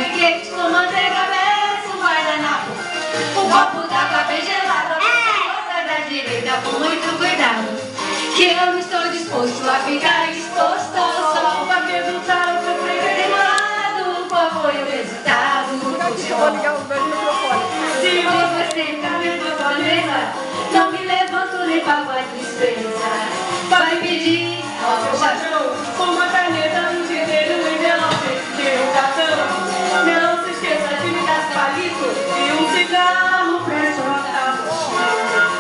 quente com manteiga, merece um guardanapo. Um copo d'água bem gelada, você da direita com muito cuidado. Que eu não estou disposto a ficar exposto ao sol pra perguntar ao seu freguês demorado qual foi o resultado do Vou ligar o meu microfone. Se você sempre me fortaleza, não me levanto nem pago a dispensa. Vai pedir ao seu patrão uma caneta, um dinheiro, um envelope e um cartão. Não se esqueça de me dar palito e um cigarro pressionado.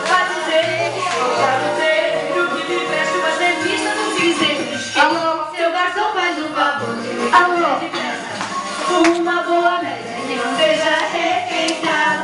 Pra dizer, pra dizer, o que me preste uma revista no cinzeiro. Alô, seu garçom faz um favor de me fazer depressa. Uma boa média e não seja requentada.